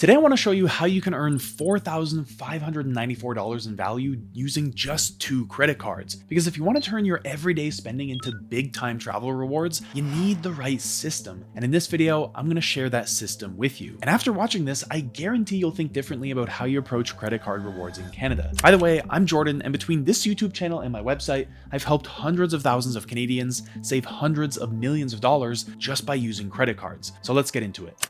Today I want to show you how you can earn $4,594 in value using just 2 credit cards. Because if you want to turn your everyday spending into big time travel rewards, you need the right system. And in this video, I'm going to share that system with you. And after watching this, I guarantee you'll think differently about how you approach credit card rewards in Canada. By the way, I'm Jordan, and between this YouTube channel and my website, I've helped hundreds of thousands of Canadians save hundreds of millions of dollars just by using credit cards. So let's get into it.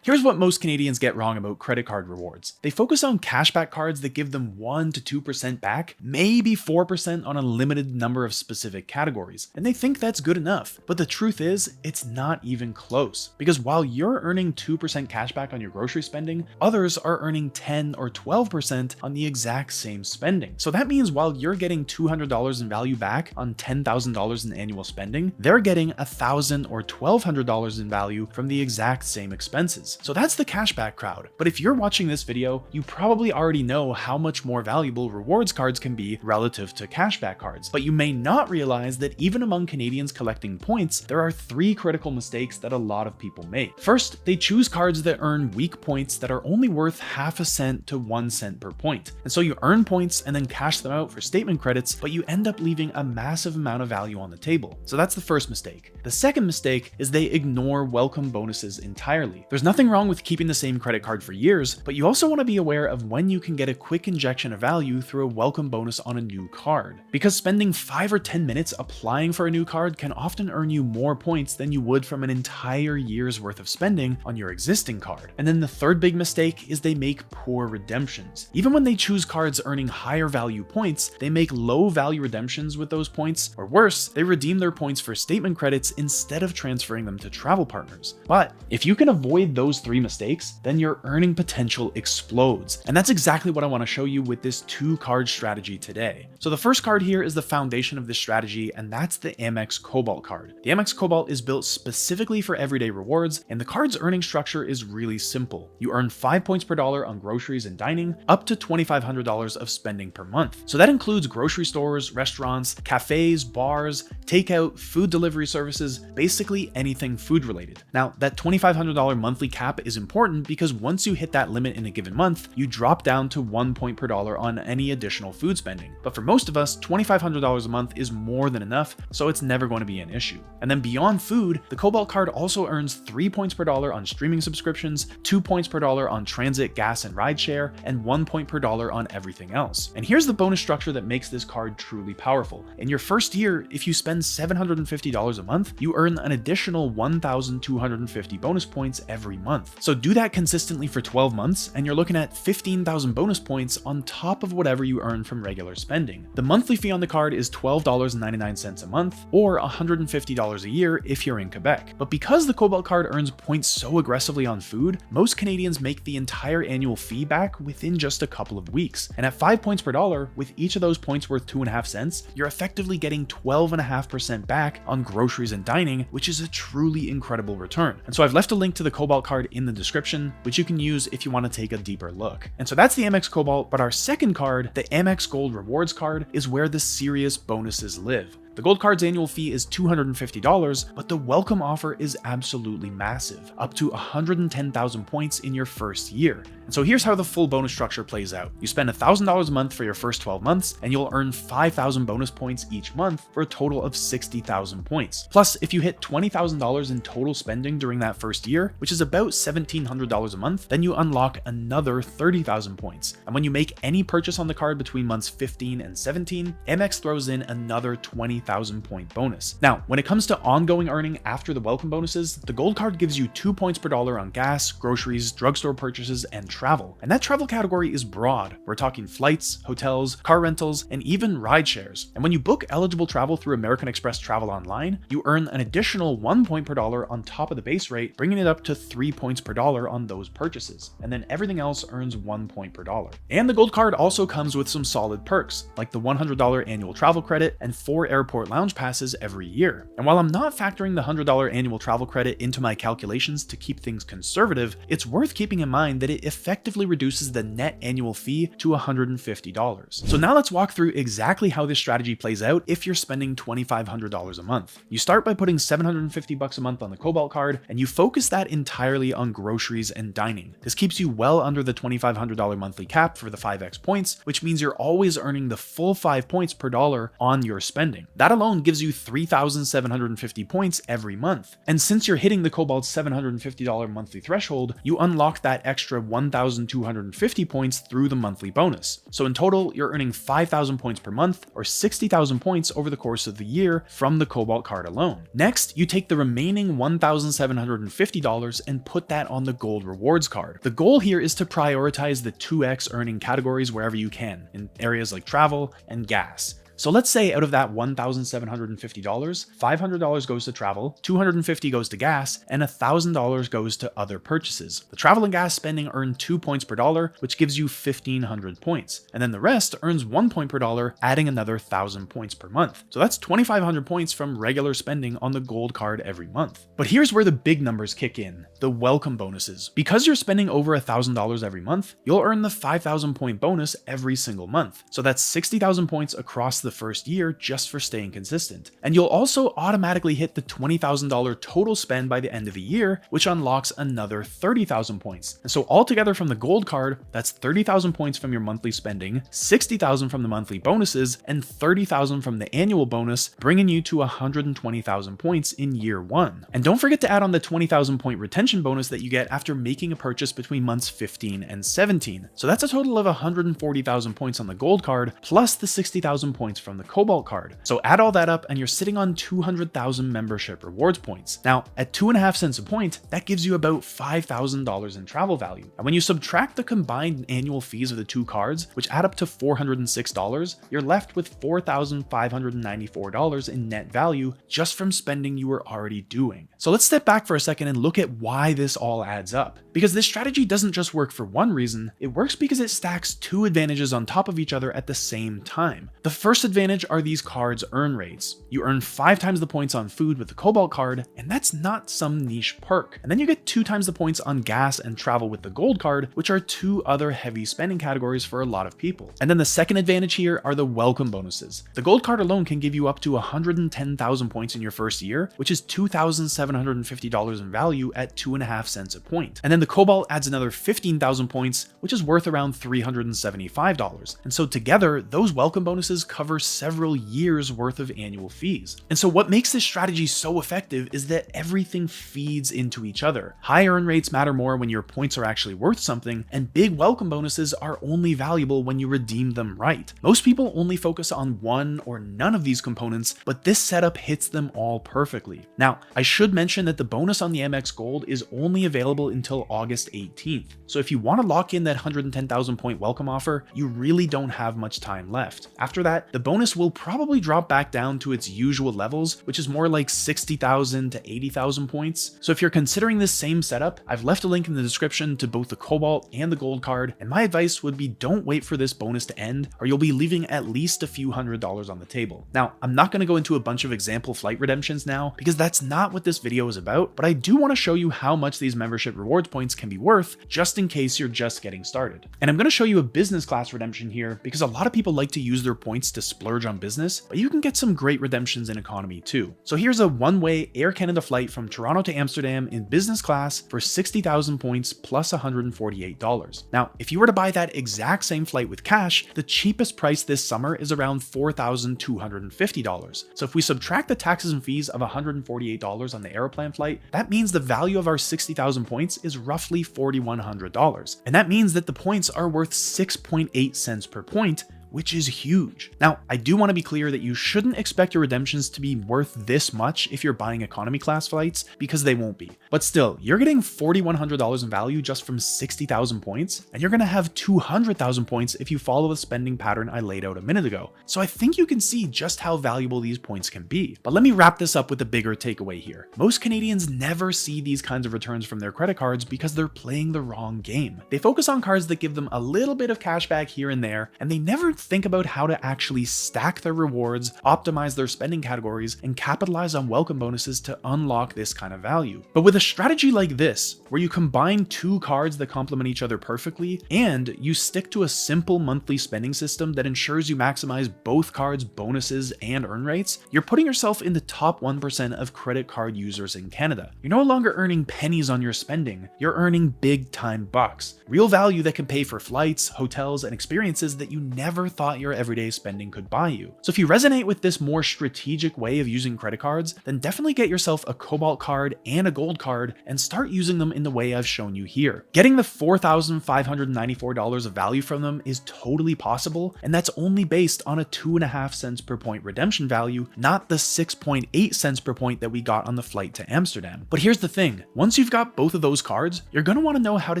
Here's what most Canadians get wrong about credit card rewards. They focus on cashback cards that give them 1 to 2% back, maybe 4% on a limited number of specific categories, and they think that's good enough. But the truth is, it's not even close. Because while you're earning 2% cashback on your grocery spending, others are earning 10 or 12% on the exact same spending. So that means while you're getting $200 in value back on $10,000 in annual spending, they're getting $1,000 or $1,200 in value from the exact same expenses. So that's the cashback crowd. But if you're watching this video, you probably already know how much more valuable rewards cards can be relative to cashback cards. But you may not realize that even among Canadians collecting points, there are 3 critical mistakes that a lot of people make. First, they choose cards that earn weak points that are only worth half a cent to 1 cent per point. And so you earn points and then cash them out for statement credits, but you end up leaving a massive amount of value on the table. So that's the first mistake. The second mistake is they ignore welcome bonuses entirely. There's nothing wrong with keeping the same credit card for years, but you also want to be aware of when you can get a quick injection of value through a welcome bonus on a new card. Because spending 5 or 10 minutes applying for a new card can often earn you more points than you would from an entire year's worth of spending on your existing card. And then the third big mistake is they make poor redemptions. Even when they choose cards earning higher value points, they make low value redemptions with those points, or worse, they redeem their points for statement credits instead of transferring them to travel partners. But if you can avoid those 3 mistakes, then your earning potential explodes. And that's exactly what I want to show you with this 2-card strategy today. So the first card here is the foundation of this strategy, and that's the Amex Cobalt card. The Amex Cobalt is built specifically for everyday rewards, and the card's earning structure is really simple. You earn 5 points per dollar on groceries and dining, up to $2,500 of spending per month. So that includes grocery stores, restaurants, cafes, bars, takeout, food delivery services, basically anything food related. Now, that $2,500 monthly cap is important because once you hit that limit in a given month, you drop down to 1 point per dollar on any additional food spending. But for most of us, $2,500 a month is more than enough, so it's never going to be an issue. And then beyond food, the Cobalt card also earns 3 points per dollar on streaming subscriptions, 2 points per dollar on transit, gas, and rideshare, and 1 point per dollar on everything else. And here's the bonus structure that makes this card truly powerful. In your first year, if you spend $750 a month, you earn an additional 1,250 bonus points every month. So do that consistently for 12 months, and you're looking at 15,000 bonus points on top of whatever you earn from regular spending. The monthly fee on the card is $12.99 a month, or $150 a year if you're in Quebec. But because the Cobalt card earns points so aggressively on food, most Canadians make the entire annual fee back within just a couple of weeks. And at 5 points per dollar, with each of those points worth 2.5 cents, you're effectively getting 12.5% back on groceries and dining, which is a truly incredible return. And so I've left a link to the Cobalt card in the description, which you can use if you want to take a deeper look. And so that's the Amex Cobalt, but our second card, the Amex Gold Rewards card, is where the serious bonuses live. The Gold card's annual fee is $250, but the welcome offer is absolutely massive, up to 110,000 points in your first year. And so here's how the full bonus structure plays out. You spend $1,000 a month for your first 12 months, and you'll earn 5,000 bonus points each month for a total of 60,000 points. Plus, if you hit $20,000 in total spending during that first year, which is about $1,700 a month, then you unlock another 30,000 points. And when you make any purchase on the card between months 15 and 17, Amex throws in another 20,000 point bonus. Now, when it comes to ongoing earning after the welcome bonuses, the Gold card gives you 2 points per dollar on gas, groceries, drugstore purchases, and travel. And that travel category is broad. We're talking flights, hotels, car rentals, and even ride shares. And when you book eligible travel through American Express Travel Online, you earn an additional 1 point per dollar on top of the base rate, bringing it up to 3 points per dollar on those purchases. And then everything else earns 1 point per dollar. And the Gold card also comes with some solid perks, like the $100 annual travel credit and 4 airport lounge passes every year. And while I'm not factoring the $100 annual travel credit into my calculations to keep things conservative, it's worth keeping in mind that it effectively reduces the net annual fee to $150. So now let's walk through exactly how this strategy plays out if you're spending $2,500 a month. You start by putting $750 a month on the Cobalt card, and you focus that entirely on groceries and dining. This keeps you well under the $2,500 monthly cap for the 5x points, which means you're always earning the full 5 points per dollar on your spending. That alone gives you 3,750 points every month. And since you're hitting the Cobalt's $750 monthly threshold, you unlock that extra 1,250 points through the monthly bonus. So in total, you're earning 5,000 points per month, or 60,000 points over the course of the year from the Cobalt card alone. Next, you take the remaining $1,750 and put that on the Gold Rewards card. The goal here is to prioritize the 2x earning categories wherever you can, in areas like travel and gas. So let's say out of that $1,750, $500 goes to travel, $250 goes to gas, and $1,000 goes to other purchases. The travel and gas spending earn 2 points per dollar, which gives you 1,500 points. And then the rest earns 1 point per dollar, adding another 1,000 points per month. So that's 2,500 points from regular spending on the Gold card every month. But here's where the big numbers kick in, the welcome bonuses. Because you're spending over $1,000 every month, you'll earn the 5,000 point bonus every single month. So that's 60,000 points across the first year just for staying consistent. And you'll also automatically hit the $20,000 total spend by the end of the year, which unlocks another 30,000 points. And so altogether from the Gold card, that's 30,000 points from your monthly spending, 60,000 from the monthly bonuses, and 30,000 from the annual bonus, bringing you to 120,000 points in year 1. And don't forget to add on the 20,000 point retention bonus that you get after making a purchase between months 15 and 17. So that's a total of 140,000 points on the Gold card, plus the 60,000 points from the Cobalt card. So add all that up and you're sitting on 200,000 membership rewards points. Now, at 2.5 cents a point, that gives you about $5,000 in travel value. And when you subtract the combined annual fees of the two cards, which add up to $406, you're left with $4,594 in net value just from spending you were already doing. So let's step back for a second and look at why this all adds up. Because this strategy doesn't just work for one reason, it works because it stacks two advantages on top of each other at the same time. The first advantage are these cards' earn rates. You earn 5 times the points on food with the Cobalt card, and that's not some niche perk. And then you get 2 times the points on gas and travel with the Gold card, which are 2 other heavy spending categories for a lot of people. And then the second advantage here are the welcome bonuses. The Gold card alone can give you up to 110,000 points in your first year, which is $2,750 in value at 2.5 cents a point. And then the Cobalt adds another 15,000 points, which is worth around $375. And so together, those welcome bonuses cover several years worth of annual fees. And so what makes this strategy so effective is that everything feeds into each other. High earn rates matter more when your points are actually worth something, and big welcome bonuses are only valuable when you redeem them right. Most people only focus on one or none of these components, but this setup hits them all perfectly. Now, I should mention that the bonus on the MX Gold is only available until August 18th. So if you want to lock in that 110,000 point welcome offer, you really don't have much time left. After that, the bonus will probably drop back down to its usual levels, which is more like 60,000 to 80,000 points. So if you're considering this same setup, I've left a link in the description to both the Cobalt and the Gold card, and my advice would be don't wait for this bonus to end, or you'll be leaving at least a few $100s on the table. Now, I'm not going to go into a bunch of example flight redemptions now, because that's not what this video is about, but I do want to show you how much these membership rewards points can be worth, just in case you're just getting started. And I'm going to show you a business class redemption here, because a lot of people like to use their points to splurge on business, but you can get some great redemptions in economy too. So here's a one-way Air Canada flight from Toronto to Amsterdam in business class for 60,000 points plus $148. Now, if you were to buy that exact same flight with cash, the cheapest price this summer is around $4,250. So if we subtract the taxes and fees of $148 on the Aeroplan flight, that means the value of our 60,000 points is roughly $4,100. And that means that the points are worth 6.8 cents per point, which is huge. Now, I do want to be clear that you shouldn't expect your redemptions to be worth this much if you're buying economy class flights, because they won't be. But still, you're getting $4,100 in value just from 60,000 points, and you're going to have 200,000 points if you follow the spending pattern I laid out a minute ago. So I think you can see just how valuable these points can be. But let me wrap this up with a bigger takeaway here. Most Canadians never see these kinds of returns from their credit cards because they're playing the wrong game. They focus on cards that give them a little bit of cash back here and there, and they never think about how to actually stack their rewards, optimize their spending categories, and capitalize on welcome bonuses to unlock this kind of value. But with a strategy like this, where you combine two cards that complement each other perfectly, and you stick to a simple monthly spending system that ensures you maximize both cards' bonuses and earn rates, you're putting yourself in the top 1% of credit card users in Canada. You're no longer earning pennies on your spending, you're earning big time bucks. Real value that can pay for flights, hotels, and experiences that you never thought your everyday spending could buy you. So if you resonate with this more strategic way of using credit cards, then definitely get yourself a Cobalt card and a Gold card and start using them in the way I've shown you here. Getting the $4,594 of value from them is totally possible, and that's only based on a 2.5 cents per point redemption value, not the 6.8 cents per point that we got on the flight to Amsterdam. But here's the thing, once you've got both of those cards, you're going to want to know how to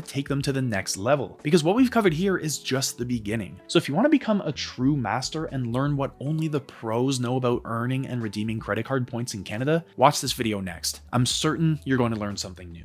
take them to the next level, because what we've covered here is just the beginning. So if you want to become a true master and learn what only the pros know about earning and redeeming credit card points in Canada, watch this video next. I'm certain you're going to learn something new.